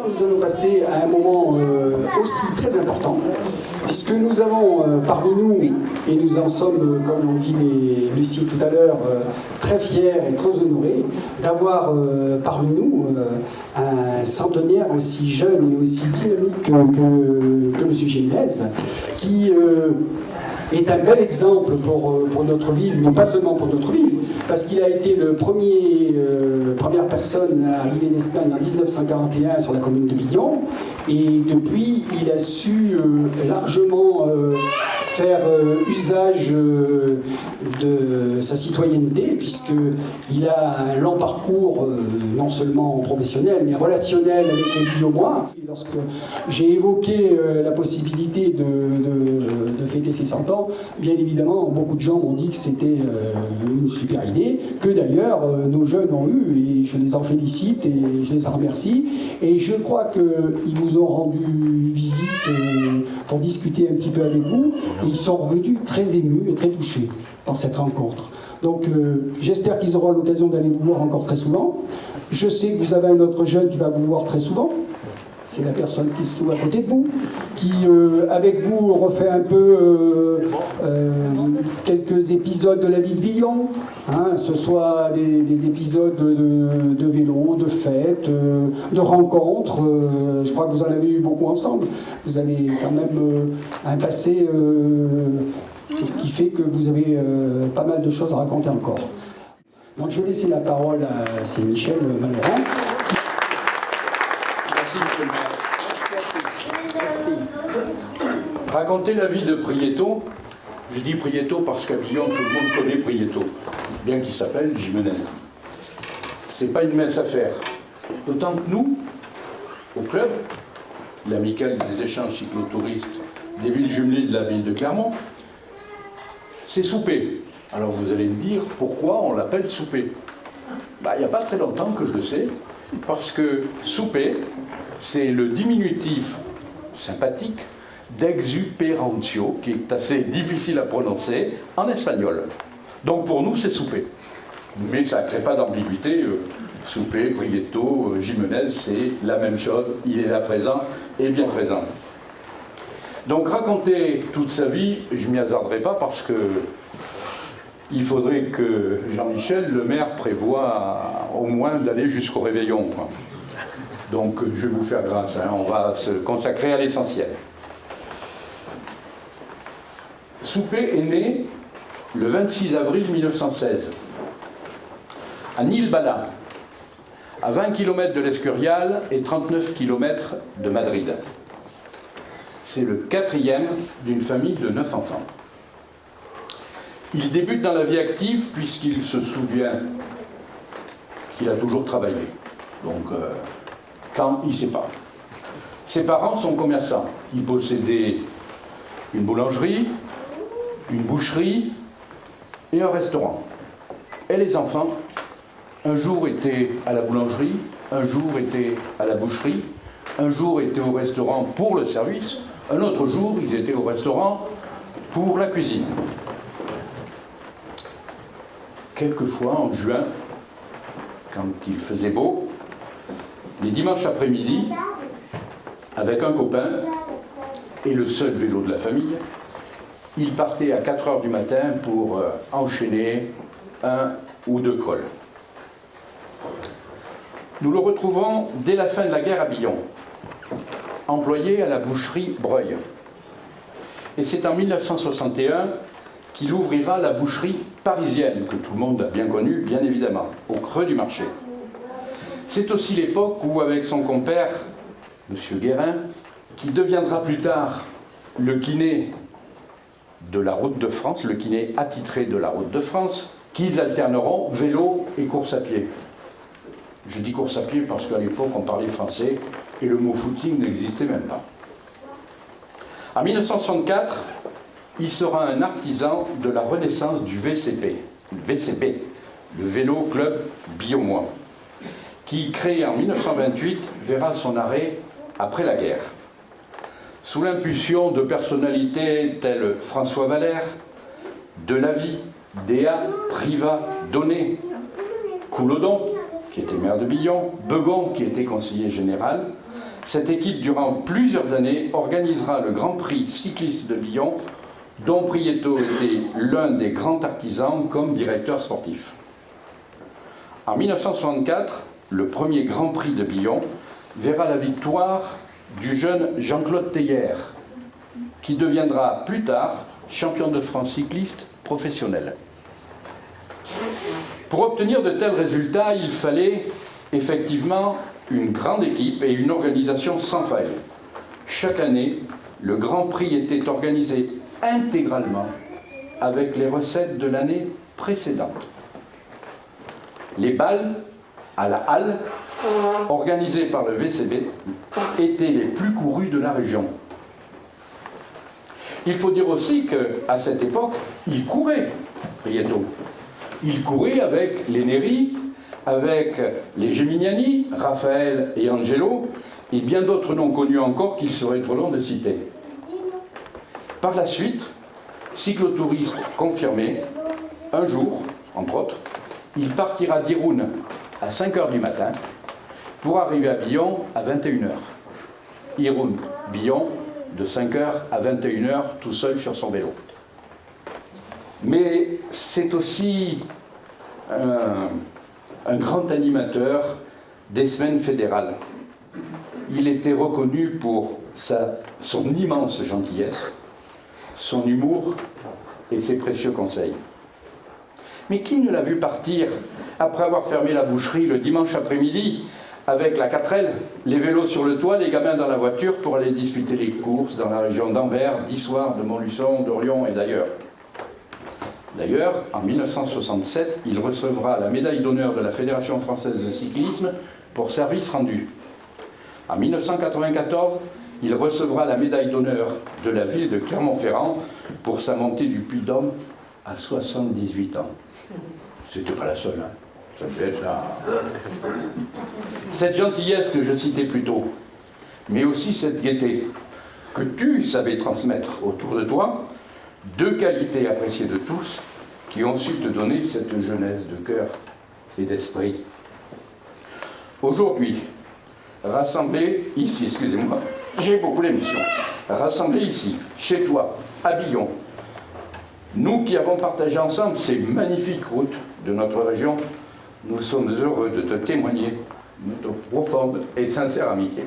Nous allons passer à un moment aussi très important, puisque nous avons parmi nous, et nous en sommes, comme l'ont dit Lucie tout à l'heure, très fiers et très honorés d'avoir parmi nous un centenaire aussi jeune et aussi dynamique que M. Gimenez, qui est un bel exemple pour notre ville, mais pas seulement pour notre ville, parce qu'il a été le première personne à arriver d'Espagne en 1941 sur la commune de Billon, et depuis il a su largement faire usage de sa citoyenneté, puisqu'il a un long parcours, non seulement professionnel, mais relationnel avec les Billonnois. Lorsque j'ai évoqué la possibilité de fêter ses 100 ans, bien évidemment, beaucoup de gens m'ont dit que c'était une super idée, que d'ailleurs nos jeunes ont eu, et je les en félicite et je les en remercie. Et je crois qu'ils vous ont rendu visite pour discuter un petit peu avec vous, et ils sont revenus très émus et très touchés par cette rencontre. Donc j'espère qu'ils auront l'occasion d'aller vous voir encore très souvent. Je sais que vous avez un autre jeune qui va vous voir très souvent. C'est la personne qui se trouve à côté de vous, qui, avec vous, refait un peu quelques épisodes de la vie de Billon, hein, ce soit des épisodes de vélo, de fêtes, de rencontres. Je crois que vous en avez eu beaucoup ensemble. Vous avez quand même un passé qui fait que vous avez pas mal de choses à raconter encore. Donc je vais laisser la parole à Michel Malorand. Raconter la vie de Prieto, je dis Prieto parce qu'à Billon, tout le monde connaît Prieto, bien qu'il s'appelle Gimenez. C'est pas une mince affaire. D'autant que nous, au club, l'amicale des échanges cyclotouristes des villes jumelées de la ville de Clermont, c'est Soupé. Alors vous allez me dire pourquoi on l'appelle Soupé. Il n'y a pas très longtemps que je le sais, parce que Soupé, c'est le diminutif sympathique d'exuperantio, qui est assez difficile à prononcer en espagnol. Donc pour nous, c'est Soupé. Mais ça ne crée pas d'ambiguïté. Soupé, Prieto, Gimenez, c'est la même chose. Il est là présent et bien présent. Donc raconter toute sa vie, je ne m'y hasarderai pas parce que il faudrait que Jean-Michel, le maire, prévoit au moins d'aller jusqu'au réveillon, quoi. Donc je vais vous faire grâce, hein. On va se consacrer à l'essentiel. Soupé est né le 26 avril 1916 à Nilbala, à 20 km de l'Escurial et 39 km de Madrid. C'est le 4e d'une famille de 9 enfants. Il débute dans la vie active puisqu'il se souvient qu'il a toujours travaillé. Donc, quand il ne sait pas. Ses parents sont commerçants. Ils possédaient une boulangerie, une boucherie et un restaurant. Et les enfants, un jour étaient à la boulangerie, un jour étaient à la boucherie, un jour étaient au restaurant pour le service, un autre jour ils étaient au restaurant pour la cuisine. Quelquefois en juin, quand il faisait beau, les dimanches après-midi, avec un copain et le seul vélo de la famille, il partait à 4 h du matin pour enchaîner 1 ou 2 cols. Nous le retrouvons dès la fin de la guerre à Billon, employé à la boucherie Breuil. Et c'est en 1961 qu'il ouvrira la boucherie parisienne, que tout le monde a bien connue, bien évidemment, au creux du marché. C'est aussi l'époque où, avec son compère, M. Guérin, qui deviendra plus tard le kiné de la Route de France, le kiné attitré de la Route de France, qu'ils alterneront vélo et course à pied. Je dis course à pied parce qu'à l'époque, on parlait français et le mot footing n'existait même pas. En 1964, il sera un artisan de la renaissance du VCP, le Vélo Club Billonnois, qui, créé en 1928, verra son arrêt après la guerre. sous l'impulsion de personnalités telles François Valère, Delavie, Déa, Privat, Donnet, Coulodon, qui était maire de Billon, Begon, qui était conseiller général, cette équipe, durant plusieurs années, organisera le Grand Prix cycliste de Billon, dont Prieto était l'un des grands artisans comme directeur sportif. En 1964, le premier Grand Prix de Billon verra la victoire du jeune Jean-Claude Teillière, qui deviendra plus tard champion de France cycliste professionnel. Pour obtenir de tels résultats, il fallait effectivement une grande équipe et une organisation sans faille. Chaque année, le Grand Prix était organisé intégralement avec les recettes de l'année précédente. Les balles à la halle, organisées par le VCB, étaient les plus courues de la région. Il faut dire aussi qu'à cette époque, il courait, Prieto. Il courait avec les Neri, avec les Gemignani, Raphaël et Angelo, et bien d'autres noms connus encore qu'il serait trop long de citer. Par la suite, cyclotouriste confirmé, un jour, entre autres, il partira d'Irun à 5 h du matin pour arriver à Billon à 21 h. Irun, Billon, de 5 h à 21 h, tout seul sur son vélo. Mais c'est aussi un grand animateur des semaines fédérales. Il était reconnu pour son immense gentillesse, son humour et ses précieux conseils. Mais qui ne l'a vu partir après avoir fermé la boucherie le dimanche après-midi avec la 4L, les vélos sur le toit, les gamins dans la voiture pour aller disputer les courses dans la région d'Anvers, d'Issoire, de Montluçon, d'Orion et d'ailleurs. D'ailleurs, en 1967, il recevra la médaille d'honneur de la Fédération française de cyclisme pour service rendu. En 1994, il recevra la médaille d'honneur de la ville de Clermont-Ferrand pour sa montée du Puy-de-Dôme à 78 ans. C'était pas la seule, hein. Ça devait être là. Cette gentillesse que je citais plus tôt, mais aussi cette gaieté que tu savais transmettre autour de toi, deux qualités appréciées de tous qui ont su te donner cette jeunesse de cœur et d'esprit. Aujourd'hui, rassemblés ici, excusez-moi, j'ai beaucoup d'émissions, rassemblés ici, chez toi, à Billon, nous qui avons partagé ensemble ces magnifiques routes de notre région, nous sommes heureux de te témoigner notre profonde et sincère amitié.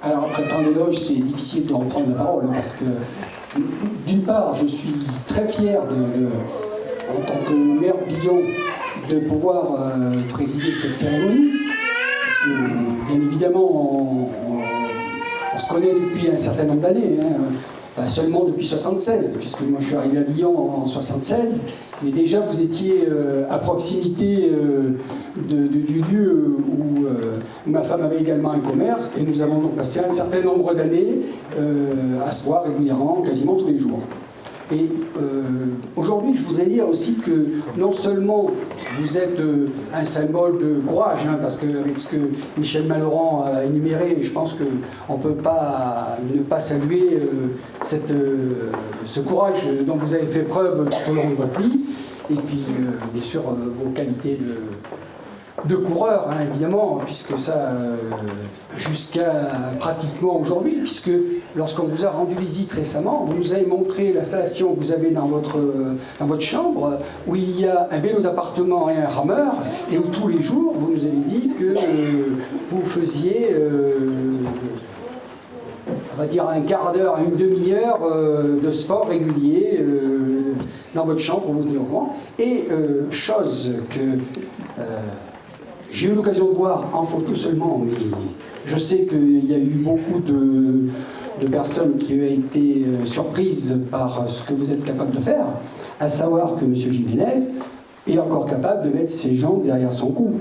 Alors après tant d'éloges, c'est difficile de reprendre la parole, hein, parce que d'une part, je suis très fier en tant que maire de Billon, de pouvoir présider cette cérémonie, parce que bien évidemment, on se connaît depuis un certain nombre d'années, hein, pas seulement depuis 1976, puisque moi je suis arrivé à Billon en 1976, mais déjà vous étiez à proximité du lieu où ma femme avait également un commerce, et nous avons donc passé un certain nombre d'années à se voir régulièrement, quasiment tous les jours. Et aujourd'hui, je voudrais dire aussi que non seulement vous êtes un symbole de courage, hein, parce qu'avec ce que Michel Malorand a énuméré, je pense qu'on ne peut pas ne pas saluer ce courage dont vous avez fait preuve tout au long de votre vie, et puis bien sûr vos qualités de coureur, hein, évidemment, puisque ça, jusqu'à pratiquement aujourd'hui, puisque lorsqu'on vous a rendu visite récemment, vous nous avez montré l'installation que vous avez dans votre chambre, où il y a un vélo d'appartement et un rameur, et où tous les jours, vous nous avez dit que vous faisiez, on va dire, un quart d'heure à une demi-heure de sport régulier dans votre chambre pour vous tenir au courant. Et chose que j'ai eu l'occasion de voir en photo seulement, mais je sais qu'il y a eu beaucoup de personnes qui ont été surprises par ce que vous êtes capable de faire, à savoir que M. Jiménez est encore capable de mettre ses jambes derrière son cou.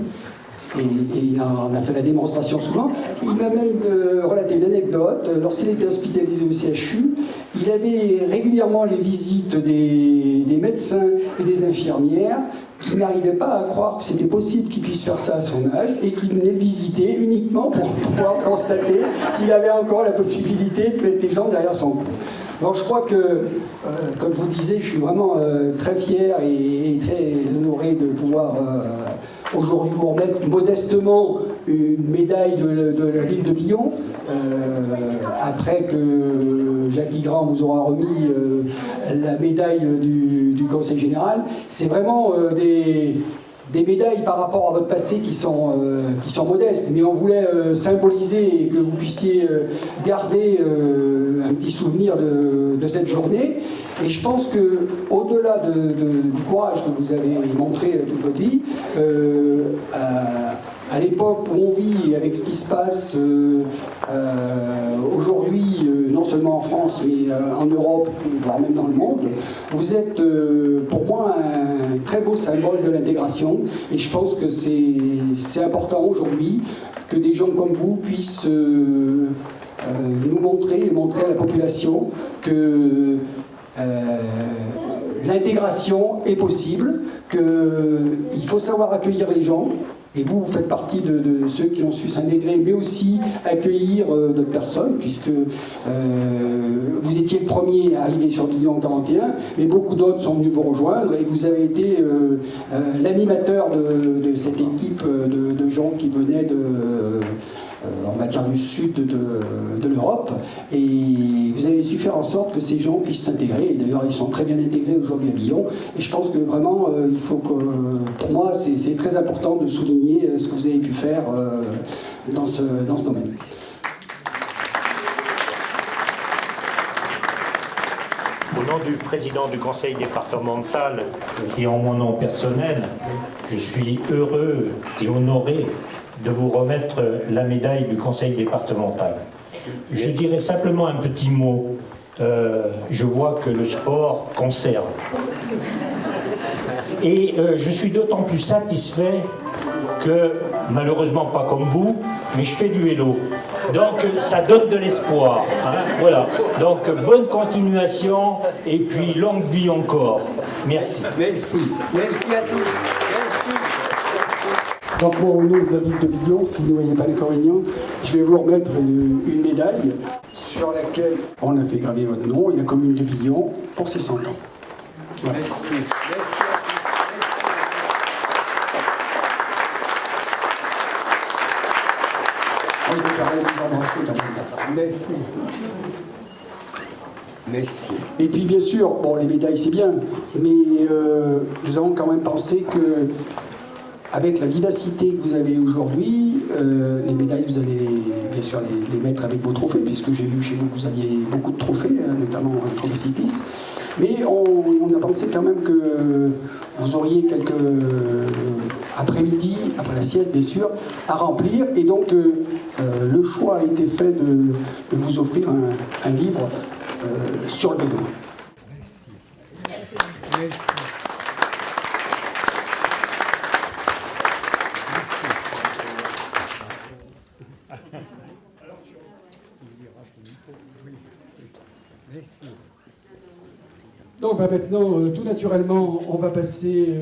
Et il en a fait la démonstration souvent. Il m'a même relaté une anecdote. Lorsqu'il était hospitalisé au CHU, il avait régulièrement les visites des médecins et des infirmières qui n'arrivaient pas à croire que c'était possible qu'il puisse faire ça à son âge et qui venaient le visiter uniquement pour pouvoir constater qu'il avait encore la possibilité de mettre les jambes derrière son cou. Donc je crois que, comme je vous le disais, je suis vraiment très fier et très honoré de pouvoir aujourd'hui vous remettre modestement une médaille de la ville de Lyon, après que Jacques Guigrand vous aura remis la médaille du Conseil général. C'est vraiment des médailles par rapport à votre passé qui sont modestes, mais on voulait symboliser et que vous puissiez garder un petit souvenir de cette journée. Et je pense qu'au-delà du courage que vous avez montré toute votre vie, à l'époque où on vit, avec ce qui se passe aujourd'hui, non seulement en France, mais en Europe, voire même dans le monde, vous êtes pour moi un très beau symbole de l'intégration. Et je pense que c'est important aujourd'hui que des gens comme vous puissent nous montrer à la population que l'intégration est possible, qu'il faut savoir accueillir les gens. Et vous faites partie de ceux qui ont su s'intégrer, mais aussi accueillir d'autres personnes, puisque vous étiez le premier à arriver sur Lyon en 41, mais beaucoup d'autres sont venus vous rejoindre, et vous avez été l'animateur de cette équipe de gens qui venaient on va dire du sud de l'Europe, et vous avez su faire en sorte que ces gens puissent s'intégrer, et d'ailleurs ils sont très bien intégrés aujourd'hui à Lyon, et je pense que vraiment il faut que, pour moi c'est très important de souligner ce que vous avez pu faire dans ce domaine. Au nom du président du conseil départemental et en mon nom personnel, je suis heureux et honoré de vous remettre la médaille du conseil départemental. Je dirais simplement un petit mot. Je vois que le sport conserve. Et je suis d'autant plus satisfait que, malheureusement pas comme vous, mais je fais du vélo. Donc ça donne de l'espoir. Hein, voilà. Donc bonne continuation et puis longue vie encore. Merci. Merci. Merci à tous. Donc moi, au nom de la ville de Lyon, si vous ne voyez pas l'inconvénient, je vais vous remettre une médaille sur laquelle on a fait graver votre nom et la commune de Lyon pour ses 100 ans. Voilà. Merci. Moi, je me permets de vous embrasser quand même. Merci. Merci. Et puis bien sûr, bon, les médailles c'est bien, mais nous avons quand même pensé que avec la vivacité que vous avez aujourd'hui, les médailles, vous allez bien sûr les mettre avec vos trophées, puisque j'ai vu chez vous que vous aviez beaucoup de trophées, notamment un trophée cycliste. Mais on a pensé quand même que vous auriez quelques après-midi, après la sieste bien sûr, à remplir. Et donc le choix a été fait de vous offrir un livre sur le vélo. Merci. Donc maintenant, tout naturellement, on va passer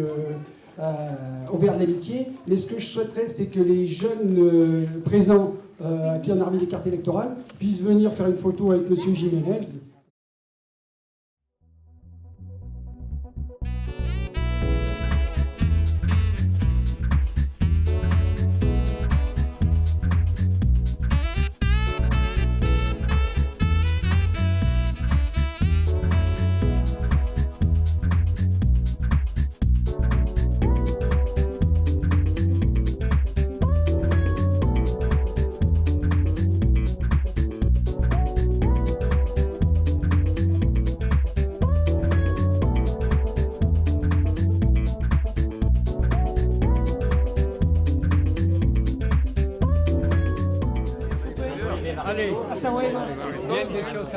au verre de l'amitié. Mais ce que je souhaiterais, c'est que les jeunes présents qui ont armé les cartes électorales puissent venir faire une photo avec M. Jiménez.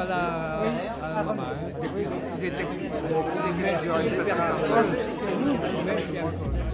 à la maman. Ils étaient du respect. Merci à vous.